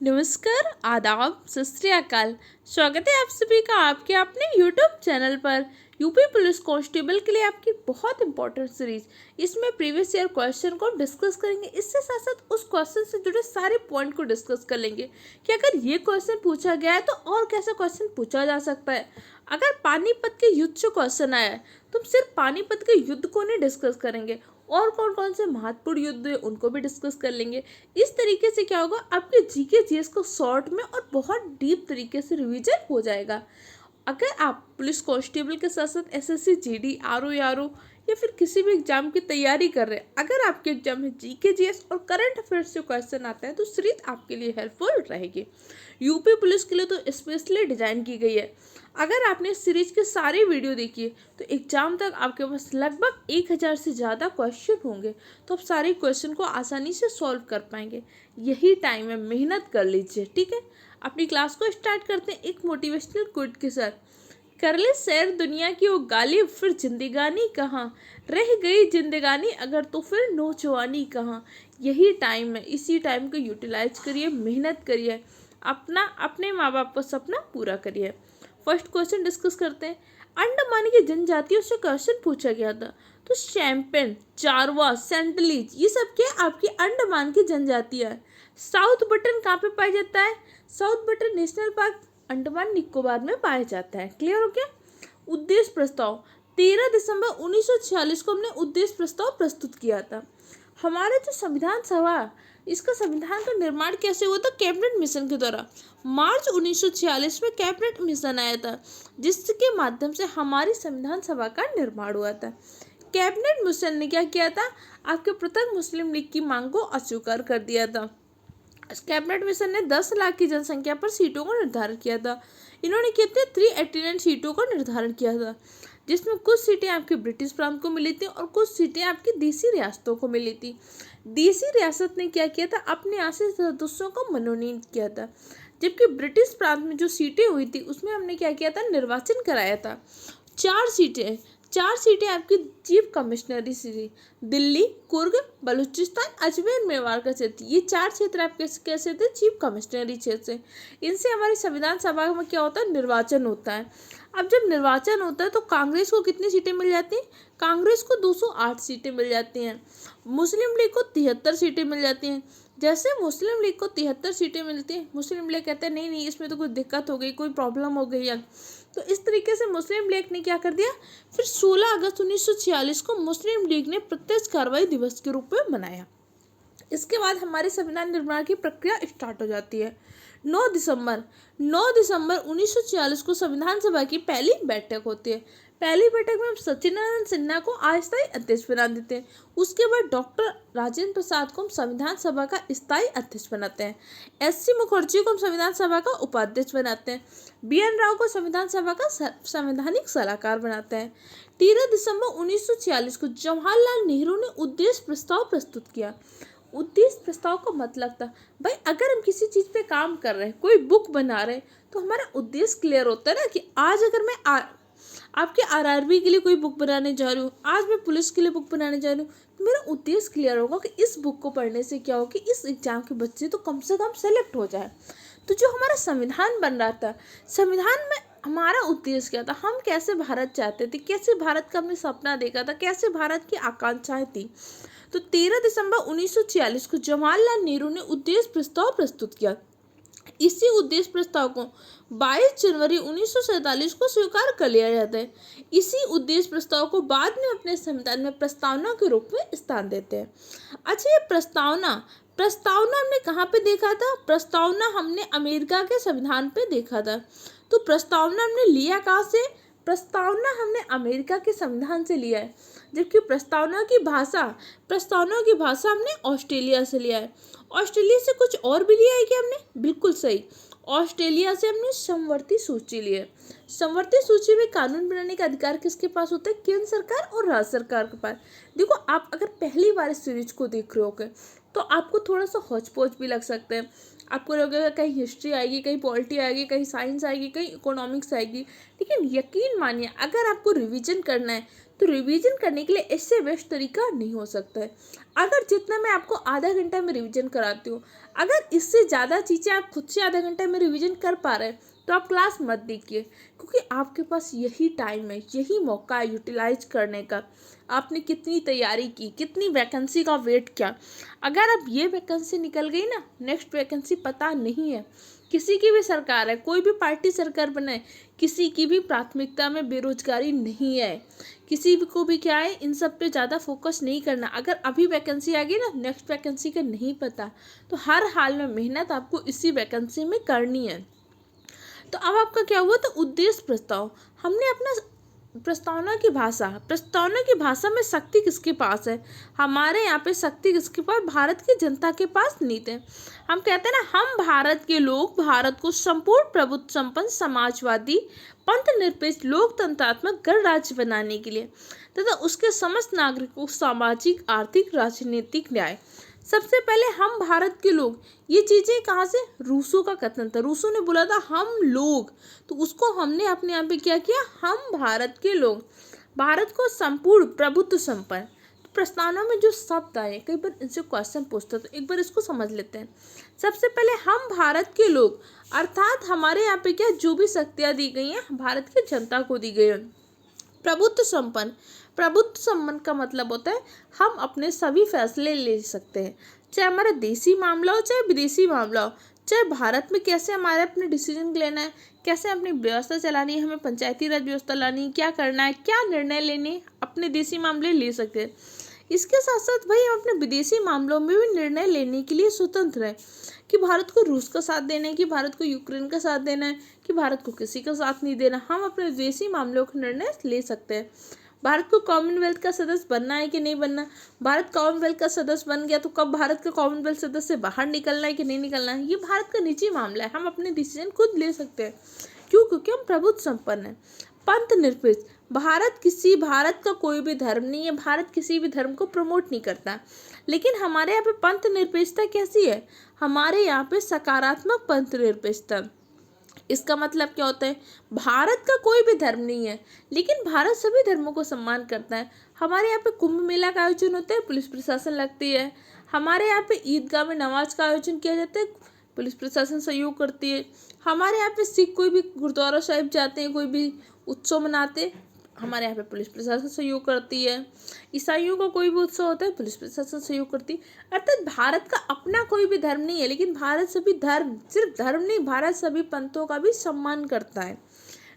नमस्कार, आदाब, सत श्री अकाल। स्वागत है आप सभी का आपके अपने यूट्यूब चैनल पर। यूपी पुलिस कांस्टेबल के लिए आपकी बहुत इंपॉर्टेंट सीरीज, इसमें प्रीवियस ईयर क्वेश्चन को डिस्कस करेंगे। इससे साथ साथ उस क्वेश्चन से जुड़े सारे पॉइंट को डिस्कस कर लेंगे कि अगर ये क्वेश्चन पूछा गया है तो और कैसा क्वेश्चन पूछा जा सकता है। अगर पानीपत के युद्ध से क्वेश्चन आया है तो हम सिर्फ पानीपत के युद्ध को नहीं डिस्कस करेंगे, और कौन कौन से महत्वपूर्ण युद्ध है उनको भी डिस्कस कर लेंगे। इस तरीके से क्या होगा, आपके जीके जीएस को शॉर्ट में और बहुत डीप तरीके से रिवीजन हो जाएगा। अगर आप पुलिस कांस्टेबल के साथ साथ एसएससी जीडी आरओ या फिर किसी भी एग्जाम की तैयारी कर रहे हैं, अगर आपके एग्जाम में जीके जीएस और करंट अफेयर्स से क्वेश्चन आते हैं तो सीरीज आपके लिए हेल्पफुल रहेगी। यूपी पुलिस के लिए तो स्पेशली डिजाइन की गई है। अगर आपने सीरीज के सारे वीडियो देखी है तो एग्जाम तक आपके पास लगभग 1000 से ज़्यादा क्वेश्चन होंगे, तो आप सारे क्वेश्चन को आसानी से सॉल्व कर पाएंगे। यही टाइम है, मेहनत कर लीजिए। ठीक है, अपनी क्लास को स्टार्ट करते हैं एक मोटिवेशनल कोट के साथ। कर ले सैर दुनिया की वो गालिब, फिर जिंदगानी कहाँ रह गई जिंदगानी, अगर तो फिर नौजवानी कहाँ। यही टाइम है, इसी टाइम को यूटिलाइज करिए, मेहनत करिए, अपने माँ बाप का सपना पूरा करिए। फर्स्ट क्वेश्चन डिस्कस करते हैं। अंडमान की जनजातियों से क्वेश्चन पूछा गया था, तो शैम्पेन, चारवा, सेंटलीज, ये सब क्या आपकी अंडमान की जनजातियां है। साउथ बटन कहाँ पे पाया जाता है? South button national park Andaman Nicobar में पाया जाता है। क्लियर हो गया? उद्देश्य प्रस्ताव 13 दिसंबर 1946 को हमने उद्देश्य प्रस्ताव प्रस्तुत किया था। हमारे जो संविधान सभा, इसका संविधान का निर्माण कैसे हुआ था? कैबिनेट मिशन के द्वारा। मार्च 1946 में कैबिनेट मिशन आया था, जिसके माध्यम से हमारी संविधान सभा का निर्माण हुआ था। कैबिनेट मिशन ने क्या किया था? आपके पृथक मुस्लिम लीग की मांग को अस्वीकार कर दिया था। कैबिनेट मिशन ने 10 लाख की जनसंख्या पर सीटों को निर्धारित किया था। इन्होंने कितने 389 सीटों को निर्धारण किया था, जिसमें कुछ सीटें आपके ब्रिटिश प्रांत को मिली थी और कुछ सीटें आपकी देसी रियासतों को मिली थी। देसी रियासत ने क्या किया था? अपने यहाँ से सदस्यों को मनोनीत किया था, जबकि ब्रिटिश प्रांत में जो सीटें हुई थी उसमें हमने क्या किया था? निर्वाचन कराया था। चार सीटें आपकी चीफ कमिश्नरी से थी। दिल्ली, कुर्ग, बलूचिस्तान, अजमेर, मेवाड़ का क्षेत्र, ये 4 क्षेत्र आपके कैसे थे? चीफ कमिश्नरी क्षेत्र से। इनसे हमारी संविधान सभा में क्या होता है? निर्वाचन होता है। अब जब निर्वाचन होता है तो कांग्रेस को कितनी सीटें मिल जाती हैं? कांग्रेस को 208 सीटें मिल जाती हैं। मुस्लिम लीग को 73 सीटें मिल जाती हैं। जैसे मुस्लिम लीग को 73 सीटें मिलती हैं, मुस्लिम लीग कहते हैं नहीं इसमें तो कुछ दिक्कत हो गई, कोई प्रॉब्लम हो गई है, तो इस तरीके से मुस्लिम लीग ने क्या कर दिया? फिर 16 अगस्त 1946 को मुस्लिम लीग ने प्रत्यक्ष कार्रवाई दिवस के रूप में मनाया। इसके बाद हमारे संविधान निर्माण की प्रक्रिया स्टार्ट हो जाती है। 9 दिसंबर 1946 को संविधान सभा की पहली बैठक होती है। पहली बैठक में हम सचिदानंद सिन्हा को अस्थायी अध्यक्ष बना देते हैं। उसके बाद डॉक्टर राजेंद्र प्रसाद को हम संविधान सभा का स्थायी अध्यक्ष बनाते हैं। एससी मुखर्जी को हम संविधान सभा का उपाध्यक्ष बनाते हैं। बीएन राव को संविधान सभा का संवैधानिक सलाहकार बनाते हैं। 13 दिसंबर 1946 को जवाहरलाल नेहरू ने उद्देश्य प्रस्ताव प्रस्तुत किया। उद्देश्य प्रस्ताव का मतलब था, भाई अगर हम किसी चीज़ पे काम कर रहे हैं, कोई बुक बना रहे हैं, तो हमारा उद्देश्य क्लियर होता है ना कि आज अगर मैं आपके आरआरबी के लिए कोई बुक बनाने जा रही हूँ, आज मैं पुलिस के लिए बुक बनाने जा रही हूँ, तो मेरा उद्देश्य क्लियर होगा कि इस बुक को पढ़ने से क्या हो कि इस एग्जाम के बच्चे तो कम से कम सेलेक्ट हो जाए। तो जो हमारा संविधान बन रहा था, संविधान में हमारा उद्देश्य क्या था? हम कैसे भारत चाहते थे, कैसे भारत का हमने सपना देखा था, कैसे भारत की आकांक्षाएं थी। तो 13 दिसंबर 1946 को जवाहरलाल नेहरू ने उद्देश्य प्रस्ताव प्रस्तुत किया। इसी उद्देश्य प्रस्ताव को 22 जनवरी 1947 को स्वीकार कर लिया जाता है। इसी उद्देश्य प्रस्ताव को बाद में अपने संविधान में प्रस्तावना के रूप में स्थान देते हैं। अच्छा, ये प्रस्तावना हमने कहाँ पे देखा था? प्रस्तावना हमने अमेरिका के संविधान पे देखा था। तो प्रस्तावना हमने लिया कहाँ से? प्रस्तावना हमने अमेरिका के संविधान से लिया है, जबकि प्रस्तावना की भाषा हमने ऑस्ट्रेलिया से लिया है। ऑस्ट्रेलिया से कुछ और भी लिया है क्या हमने? बिल्कुल सही, ऑस्ट्रेलिया से हमने समवर्ती सूची ली है। समवर्ती सूची में कानून बनाने का अधिकार किसके पास होता है? केंद्र सरकार और राज्य सरकार के पास। देखो, आप अगर पहली बार इस सीरीज को देख रहे हो तो आपको थोड़ा सा हौच पौच भी लग सकता है। आपको लगेगा कहीं हिस्ट्री आएगी, कहीं पॉलिटी आएगी, कहीं साइंस आएगी, कहीं इकोनॉमिक्स आएगी, लेकिन यकीन मानिए अगर आपको रिवीजन करना है तो रिवीजन करने के लिए इससे बेस्ट तरीका नहीं हो सकता है। अगर जितना मैं आपको आधा घंटा में रिवीजन कराती हूँ, अगर इससे ज़्यादा चीज़ें आप खुद से आधा घंटा में रिवीजन कर पा रहे हैं तो आप क्लास मत देखिए, क्योंकि आपके पास यही टाइम है, यही मौका है यूटिलाइज करने का। आपने कितनी तैयारी की, कितनी वैकेंसी का वेट किया। अगर अब ये वैकेंसी निकल गई ना, नेक्स्ट वैकेंसी पता नहीं है। किसी की भी सरकार है, कोई भी पार्टी सरकार बनाए, किसी की भी प्राथमिकता में बेरोजगारी नहीं है। किसी भी को भी क्या है, इन सब पे ज़्यादा फोकस नहीं करना। अगर अभी वैकेंसी आ गई ना, नेक्स्ट वैकेंसी का नहीं पता, तो हर हाल में मेहनत आपको इसी वैकेंसी में करनी है। तो अब आपका क्या हुआ, तो उद्देश्य प्रस्ताव। हमने अपना प्रस्तावना की भाषा में शक्ति किसके पास है? हमारे यहाँ पे शक्ति किसके पास? भारत की जनता के पास नीति है। हम कहते हैं ना, हम भारत के लोग भारत को संपूर्ण प्रभुत्व संपन्न समाजवादी पंथ निरपेक्ष लोकतंत्रात्मक गणराज्य बनाने के लिए तथा उसके समस्त नागरिकों को सामाजिक आर्थिक राजनीतिक न्याय। सबसे पहले हम भारत के लोग, ये चीज़ें कहाँ से? रूसों का कथन था। रूसों ने बोला था हम लोग, तो उसको हमने अपने यहाँ पे क्या किया, हम भारत के लोग, भारत को संपूर्ण प्रभुत्व संपन्न। तो प्रस्तावना में जो शब्द आए, कई बार इनसे क्वेश्चन पूछते तो एक बार इसको समझ लेते हैं। सबसे पहले हम भारत के लोग, अर्थात हमारे यहाँ पे क्या, जो भी शक्तियाँ दी गई हैं भारत की जनता को दी गई है। प्रभुत्व संपन्न, प्रभुत्व संपन्न का मतलब होता है हम अपने सभी फैसले ले सकते हैं, चाहे हमारा देसी मामला हो चाहे विदेशी मामला हो, चाहे भारत में कैसे हमारे अपने डिसीजन लेना है, कैसे अपनी व्यवस्था चलानी है, हमें पंचायती राज व्यवस्था लानी है, क्या करना है, क्या निर्णय लेने, अपने देसी मामले ले सकते हैं। इसके साथ साथ भाई हम अपने विदेशी मामलों में भी निर्णय लेने के लिए स्वतंत्र है, कि भारत को रूस का साथ देना है, कि भारत को यूक्रेन का साथ देना है, कि भारत को किसी का साथ नहीं देना। हम अपने विदेशी मामलों का निर्णय ले सकते हैं। भारत को कॉमनवेल्थ का सदस्य बनना है कि नहीं बनना, भारत कॉमनवेल्थ का सदस्य बन गया तो कब भारत का कॉमनवेल्थ सदस्य से बाहर निकलना है कि नहीं निकलना है, ये भारत का निजी मामला है। हम अपने डिसीजन खुद ले सकते हैं। क्यों? क्योंकि हम प्रभुत्व संपन्न है। पंथ निरपेक्ष, भारत का कोई भी धर्म नहीं है, भारत किसी भी धर्म को प्रमोट नहीं करता, लेकिन हमारे यहाँ पे पंथ निरपेक्षता कैसी है? हमारे यहाँ पे सकारात्मक पंथ निरपेक्षता। इसका मतलब क्या होता है? भारत का कोई भी धर्म नहीं है, लेकिन भारत सभी धर्मों को सम्मान करता है। हमारे यहाँ पे कुंभ मेला का आयोजन होता है, पुलिस प्रशासन लगती है। हमारे यहाँ पे ईदगाह में नमाज का आयोजन किया जाता है, पुलिस प्रशासन सहयोग करती है। हमारे यहाँ पे सिख कोई भी गुरुद्वारा साहिब जाते हैं, कोई भी उत्सव मनाते, हमारे यहाँ पे पुलिस प्रशासन सहयोग करती है। ईसाइयों का कोई भी उत्सव होता है, पुलिस प्रशासन सहयोग करती है। अर्थात भारत का अपना कोई भी धर्म नहीं है, लेकिन भारत सभी धर्म, सिर्फ धर्म नहीं, भारत सभी पंथों का भी सम्मान करता है।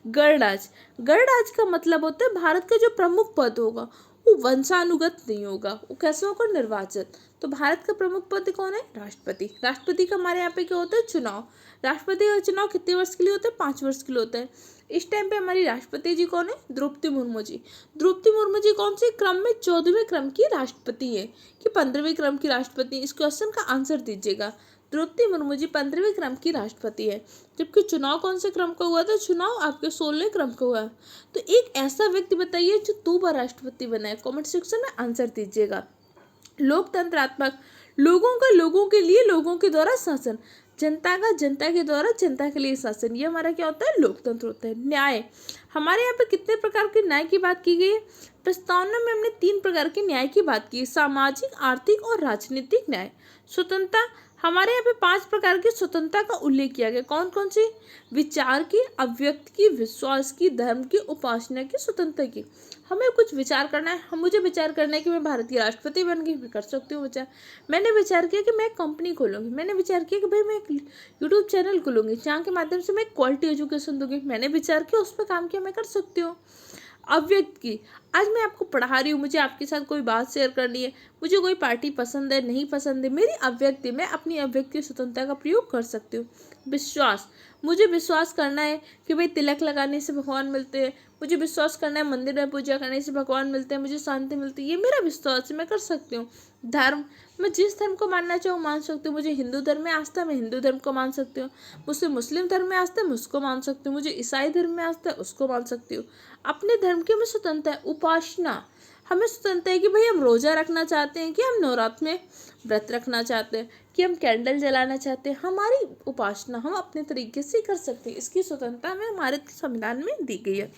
गणराज्य, गणराज्य का मतलब होता है भारत का जो प्रमुख पद होगा वो वंशानुगत नहीं होगा, वो कैसे होगा? निर्वाचित। तो भारत का प्रमुख पद कौन है? राष्ट्रपति। राष्ट्रपति का हमारे यहाँ पे क्या होता है? चुनाव। राष्ट्रपति का चुनाव कितने वर्ष के लिए होता है? 5 वर्ष के लिए होता है। इस टाइम पे हमारी राष्ट्रपति जी कौन है? द्रौपदी मुर्मू जी। द्रौपदी मुर्मू जी कौन से क्रम में? 14वें क्रम की राष्ट्रपति है कि 15वें क्रम की राष्ट्रपति? इस क्वेश्चन का आंसर दीजिएगा। द्रौपदी मुर्मू जी 15वें क्रम की राष्ट्रपति है। जबकि चुनाव कौन से क्रम का हुआ था? चुनाव आपके 16वें क्रम का हुआ। तो एक ऐसा व्यक्ति बताइए जो 2 बार राष्ट्रपति बना है, कमेंट सेक्शन में आंसर दीजिएगा। लोकतंत्रात्मक, लोगों का लोगों के लिए लोगों के द्वारा शासन, जनता का जनता के द्वारा जनता के लिए शासन, ये हमारा क्या होता है? लोकतंत्र होता है। न्याय, हमारे यहाँ पे कितने प्रकार के न्याय की बात की गई है? प्रस्तावना में हमने 3 प्रकार के न्याय की बात की, सामाजिक, आर्थिक और राजनीतिक न्याय। स्वतंत्रता, हमारे यहाँ पे 5 प्रकार की स्वतंत्रता का उल्लेख किया गया। कौन कौन सी? विचार की, अभिव्यक्ति की, विश्वास की, धर्म की, उपासना की, स्वतंत्रता की। हमें कुछ विचार करना है, मुझे विचार करना है कि मैं भारत की राष्ट्रपति बन गई, मैं कर सकती हूँ विचार। मैंने विचार किया कि मैं एक कंपनी खोलूँगी, मैंने विचार किया कि भाई मैं एक यूट्यूब चैनल खोलूँगी जहाँ के माध्यम से मैं क्वालिटी एजुकेशन दूंगी, मैंने विचार किया, उस पर काम किया, मैं कर सकती हूँ। अव्यक्त की, आज मैं आपको पढ़ा रही हूँ, मुझे आपके साथ कोई बात शेयर करनी है, मुझे कोई पार्टी पसंद है नहीं पसंद है, मेरी अव्यक्ति, मैं अपनी अव्यक्ति स्वतंत्रता का प्रयोग कर सकती हूँ। विश्वास, मुझे विश्वास करना है कि भाई तिलक लगाने से भगवान मिलते हैं, मुझे विश्वास करना है मंदिर में पूजा करने से भगवान मिलते हैं, मुझे शांति मिलती है, ये मेरा विश्वास है, मैं कर सकती हूँ। धर्म, मैं जिस धर्म को मानना चाहूँ मान सकती हूँ, मुझे हिंदू धर्म में आस्था है, मैं हिंदू धर्म को मान सकती हूँ, मुझसे मुस्लिम धर्म में आस्था है, मैं उसको मान सकती हूँ, मुझे ईसाई धर्म में आस्था है, उसको मान सकती हूँ। अपने धर्म की हमें स्वतंत्रता है। उपासना, हमें स्वतंत्रता है कि भाई हम रोज़ा रखना चाहते हैं, कि हम नवरात्र में व्रत रखना चाहते हैं, कि हम कैंडल जलाना चाहते हैं, हमारी उपासना हम अपने तरीके से कर सकते हैं। इसकी स्वतंत्रता हमें हमारे संविधान में दी गई है।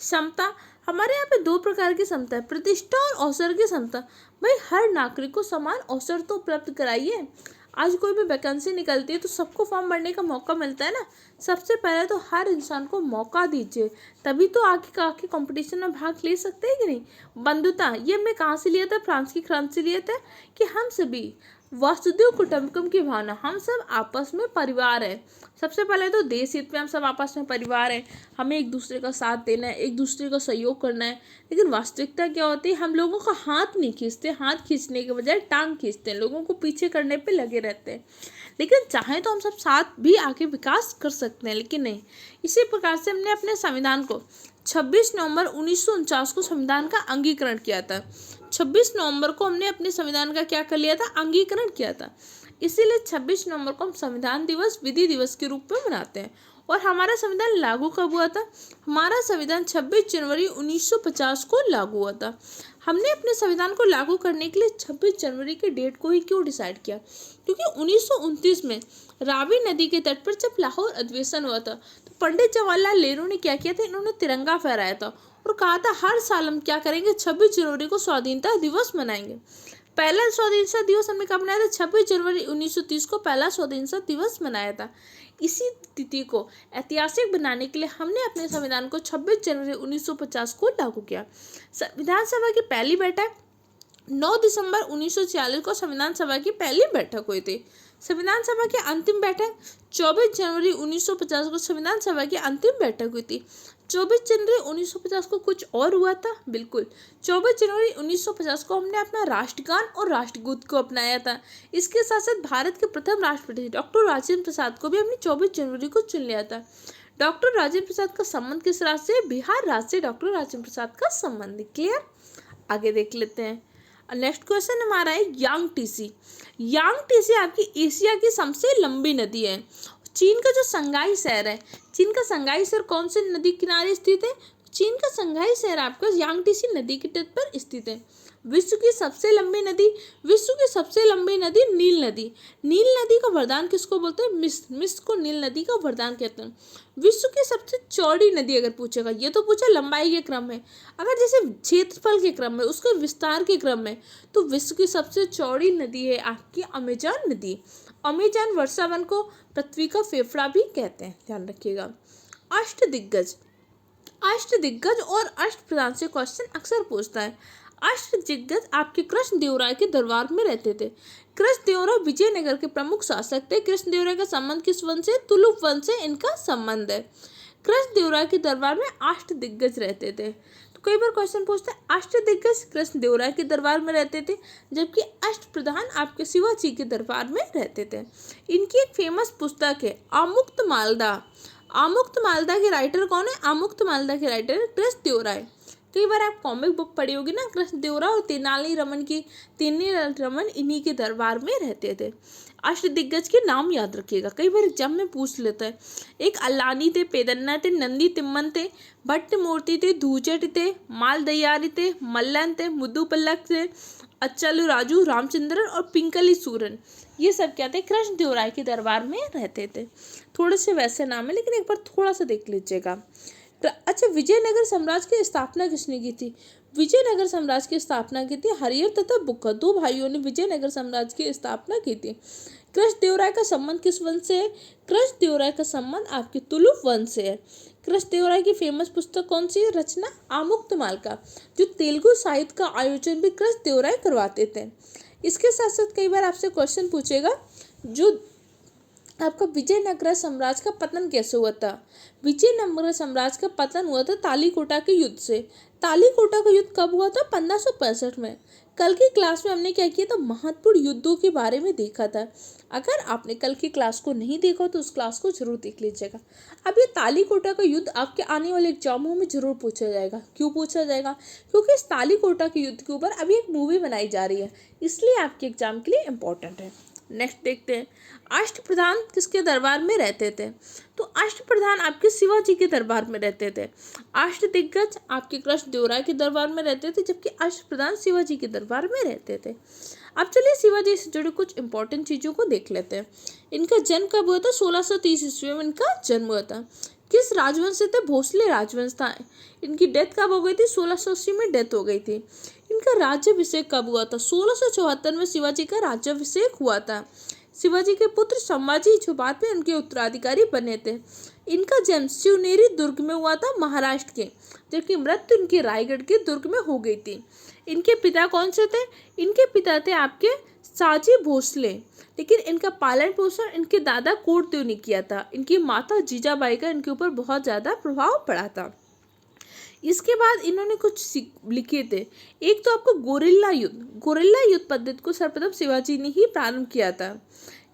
क्षमता, हमारे यहाँ पे दो प्रकार की समता है, प्रतिष्ठा और अवसर की समता। भाई हर नागरिक को समान अवसर तो उपलब्ध कराइए। आज कोई भी वैकेंसी निकलती है तो सबको फॉर्म भरने का मौका मिलता है ना। सबसे पहले तो हर इंसान को मौका दीजिए, तभी तो आगे कंपटीशन में भाग ले सकते हैं कि नहीं। बंधुता, ये मैं कहाँ से लिया था, फ्रांस की क्रांति से लिया था कि हम सभी वसुधैव कुटुंबकम की भावना, हम सब आपस में परिवार है। सबसे पहले तो देश हित में हम सब आपस में परिवार है, हमें एक दूसरे का साथ देना है, एक दूसरे का सहयोग करना है। लेकिन वास्तविकता क्या होती है, हम लोगों का हाथ नहीं खींचते, हाथ खींचने के बजाय टांग खींचते हैं, लोगों को पीछे करने पे लगे रहते हैं। लेकिन चाहे तो हम सब साथ भी आगे विकास कर सकते हैं, लेकिन नहीं। इसी प्रकार से हमने अपने संविधान को 26 नवंबर 1949 को संविधान का अंगीकरण किया था। 26 नवंबर को हमने अपने संविधान का क्या कर लिया था, अंगीकरण किया था। इसीलिए 26 नवंबर को हम संविधान दिवस विधि दिवस के रूप में मनाते हैं। और हमारा संविधान लागू कब हुआ था, हमारा संविधान 26 जनवरी 1950 को लागू हुआ था। हमने अपने संविधान को लागू करने के लिए 26 जनवरी के डेट को ही क्यों डिसाइड किया, क्योंकि 1929 में रावी नदी के तट पर जब लाहौर अधिवेशन हुआ था तो पंडित जवाहरलाल नेहरू ने क्या किया था, इन्होंने तिरंगा फहराया था और कहा था हर साल हम क्या करेंगे, 26 जनवरी को स्वाधीनता दिवस मनाएंगे। पहला स्वाधीनता दिवस हमने कब मनाया था, 26 जनवरी 1930 को पहला स्वाधीनता दिवस मनाया था। इसी तिथि को ऐतिहासिक बनाने के लिए हमने अपने संविधान को 26 जनवरी 1950 को लागू किया। संविधान सभा की पहली बैठक 9 दिसंबर 1946 को संविधान सभा की पहली बैठक हुई थी। संविधान सभा की अंतिम बैठक 24 जनवरी 1950 को संविधान सभा की अंतिम बैठक हुई थी। 24 जनवरी 1950 को कुछ और हुआ था, बिल्कुल 24 जनवरी 1950 को हमने अपना राष्ट्रगान और राष्ट्रगीत को अपनाया था। इसके साथ साथ भारत के प्रथम राष्ट्रपति डॉक्टर राजेंद्र प्रसाद को भी हमने 24 जनवरी को चुन लिया था। डॉक्टर राजेंद्र प्रसाद का संबंध किस राज्य से, बिहार राज्य से डॉक्टर राजेंद्र प्रसाद का संबंध। क्लियर, आगे देख लेते हैं। नेक्स्ट क्वेश्चन हमारा है यांगटीसी। यांगटीसी आपकी एशिया की सबसे लंबी नदी है। चीन का जो संघाई शहर है, चीन का संघाई शहर कौन से नदी किनारे स्थित है, चीन का संघाई शहर आपका यांगटीसी नदी के तट पर स्थित है। विश्व की सबसे लंबी नदी, विश्व की सबसे लंबी नदी नील नदी। नील नदी का वरदान किसको बोलते हैं, मिस्र को नील नदी का वरदान कहते हैं। विश्व की सबसे चौड़ी नदी अगर पूछेगा, ये तो पूछा लंबाई के क्रम में, अगर जैसे क्षेत्रफल के क्रम में, उसके विस्तार के क्रम में, तो विश्व की सबसे चौड़ी नदी है आपकी अमेजन नदी। अमेजन वर्षावन को पृथ्वी का फेफड़ा भी कहते हैं, ध्यान रखिएगा। अष्टदिग्गज, अष्टदिग्गज और अष्टप्रधान से क्वेश्चन अक्सर पूछता है। अष्टदिग्गज आपके कृष्णदेवराय के दरबार में रहते थे। कृष्णदेवराय विजयनगर के प्रमुख शासक थे। कृष्णदेवराय का संबंध किस वंश से, तुलुप वंश से इनका संबंध है। कृष्णदेवराय के दरबार में अष्टदिग्गज रहते थे। तो कई बार क्वेश्चन पूछते हैं, अष्टदिग्गज कृष्णदेवराय के दरबार में रहते थे, जबकि अष्टप्रधान आपके शिवाजी के दरबार में रहते थे। इनकी एक फेमस पुस्तक है आमुक्त मालदा। आमुक्त मालदा के राइटर कौन है, आमुक्त मालदा के राइटर है कृष्णदेवराय। कई बार आप कॉमिक बुक पढ़ी होगी ना, कृष्णदेवराय और तेनालीरामन की, तेनालीरामन इन्हीं के दरबार में रहते थे। अष्टदिग्गज के नाम याद रखिएगा, कई बार एग्जाम में पूछ लेता है। एक अल्लानी थे, पेदन्ना थे, नंदी तिम्मन थे, भट्ट मूर्ति थे, धूचट थे, मालदयारी थे, मल्लन थे, मुद्दू पल्लक थे, अच्चलू राजू, रामचंद्रन और पिंकली सूरन। ये सब क्या थे, कृष्णदेवराय के दरबार में रहते थे। थोड़े से वैसे नाम है, लेकिन एक बार थोड़ा सा देख लीजिएगा। अच्छा, विजयनगर साम्राज्य की स्थापना किसने की थी, विजयनगर साम्राज्य की स्थापना की थी हरिहर तथा बुक्का, दो भाइयों ने विजयनगर साम्राज्य की स्थापना की थी। कृष्णदेवराय का संबंध किस वंश से है, कृष्णदेवराय का संबंध आपके तुलुप वंश से है। कृष्णदेवराय की फेमस पुस्तक कौन सी है, रचना आमुक्तमाल्यदा, जो तेलुगु साहित्य का आयोजन भी कृष्णदेवराय करवाते थे। इसके साथ साथ कई बार आपसे क्वेश्चन पूछेगा, जो आपका विजयनगर साम्राज्य का पतन कैसे हुआ था। विजयनगर साम्राज्य का पतन हुआ था तालीकोटा के युद्ध से। तालीकोटा का युद्ध कब हुआ था, 1565 में। कल की क्लास में हमने क्या किया था, महत्वपूर्ण युद्धों के बारे में देखा था। अगर आपने कल की क्लास को नहीं देखा तो उस क्लास को जरूर देख लीजिएगा। अब ये तालीकोटा का युद्ध आपके आने वाले एग्जामों में जरूर पूछा जाएगा। क्यों पूछा जाएगा, क्योंकि इस तालीकोटा के युद्ध के ऊपर अभी एक मूवी बनाई जा रही है, इसलिए आपके एग्जाम के लिए इम्पोर्टेंट है। नेक्स्ट देखते हैं, अष्टप्रधान किसके दरबार में रहते थे, तो अष्टप्रधान आपके शिवाजी के दरबार में रहते थे। अष्टदिग्गज आपके कृष्णदेवराय के दरबार में रहते थे, जबकि अष्टप्रधान शिवाजी के दरबार में रहते थे। अब चलिए शिवाजी से जुड़े कुछ इंपॉर्टेंट चीज़ों को देख लेते हैं। इनका जन्म कब हुआ था, 1630 ईस्वी में इनका जन्म हुआ था। किस राजवंश से थे? भोसले राजवंश था। इनकी डेथ कब हो गई थी? 1680 में डेथ हो गई थी। इनका राज्याभिषेक कब हुआ था? 1674 में शिवाजी का राज्याभिषेक हुआ था। शिवाजी के पुत्र संभाजी जो बाद में उनके उत्तराधिकारी बने थे। इनका जन्म शिवनेरी दुर्ग में हुआ था, महाराष्ट्र के, जबकि मृत्यु इनके रायगढ़ के दुर्ग में हो गई थी। इनके पिता कौन से थे? इनके पिता थे आपके साजी भोसले, लेकिन इनका पालन पोषण इनके दादा कोटदेव ने किया था। इनकी माता जीजाबाई का इनके ऊपर बहुत ज़्यादा प्रभाव पड़ा था। इसके बाद इन्होंने कुछ लिखे थे। एक तो आपको गोरिल्ला युद्ध पद्धति को सर्वप्रथम शिवाजी ने ही प्रारंभ किया था।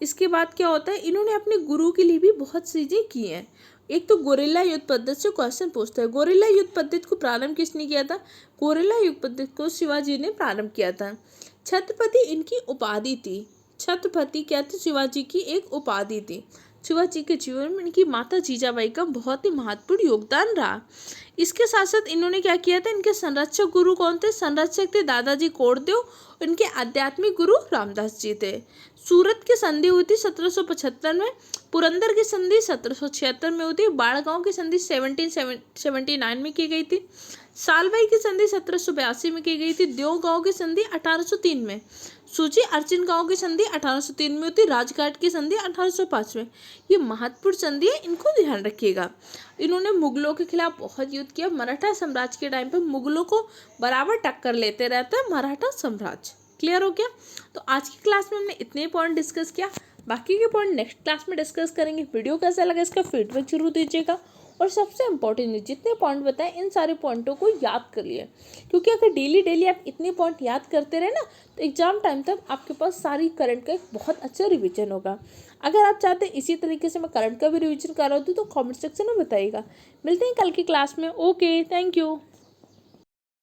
इसके बाद क्या होता है, इन्होंने अपने गुरु के लिए भी बहुत चीज़ें की हैं। एक तो गोरिल्ला युद्ध पद्धति से क्वेश्चन पूछता है, गोरिल्ला युद्ध पद्धति को प्रारंभ किसने किया था? गोरिल्ला युद्ध पद्धति को शिवाजी ने प्रारंभ किया था। छत्रपति इनकी उपाधि थी। छत्रपति क्या थे? शिवाजी की एक उपाधि थी। शिवाजी के जीवन में इनकी माता जीजाबाई का बहुत ही महत्वपूर्ण योगदान रहा। इसके साथ साथ इन्होंने क्या किया था? इनके संरक्षक गुरु कौन थे? संरक्षक थे दादाजी कोटदेव। इनके आध्यात्मिक गुरु रामदास जी थे। सूरत की संधि हुई थी 1775 में। पुरंदर की संधि 1776 में हुई थी। बाड़गांव की संधि 1779 में की गई थी। सालबाई की संधि 1782 में की गई थी। देव गांव की संधि 1803 में। सूची अर्चिन गांव की संधि 1803 में होती। राजघाट की संधि 1805 में। ये महत्वपूर्ण संधि है, इनको ध्यान रखिएगा। इन्होंने मुगलों के खिलाफ बहुत युद्ध किया। मराठा साम्राज्य के टाइम पे मुगलों को बराबर टक्कर लेते रहता है मराठा साम्राज्य। क्लियर हो गया? तो आज की क्लास में हमने इतने पॉइंट डिस्कस किया, बाकी के पॉइंट नेक्स्ट क्लास में डिस्कस करेंगे। वीडियो कैसा लगा इसका फीडबैक जरूर दीजिएगा। और सबसे इम्पोर्टेंट, जितने पॉइंट बताए इन सारे पॉइंटों को याद कर लिए, क्योंकि अगर डेली आप इतने पॉइंट याद करते रहे ना, तो एग्जाम टाइम तक आपके पास सारी करंट का एक बहुत अच्छा रिवीजन होगा। अगर आप चाहते हैं इसी तरीके से मैं करंट का भी रिवीजन कर रहा हूँ तो कमेंट सेक्शन में बताइएगा। मिलते हैं कल की क्लास में। Okay, thank you.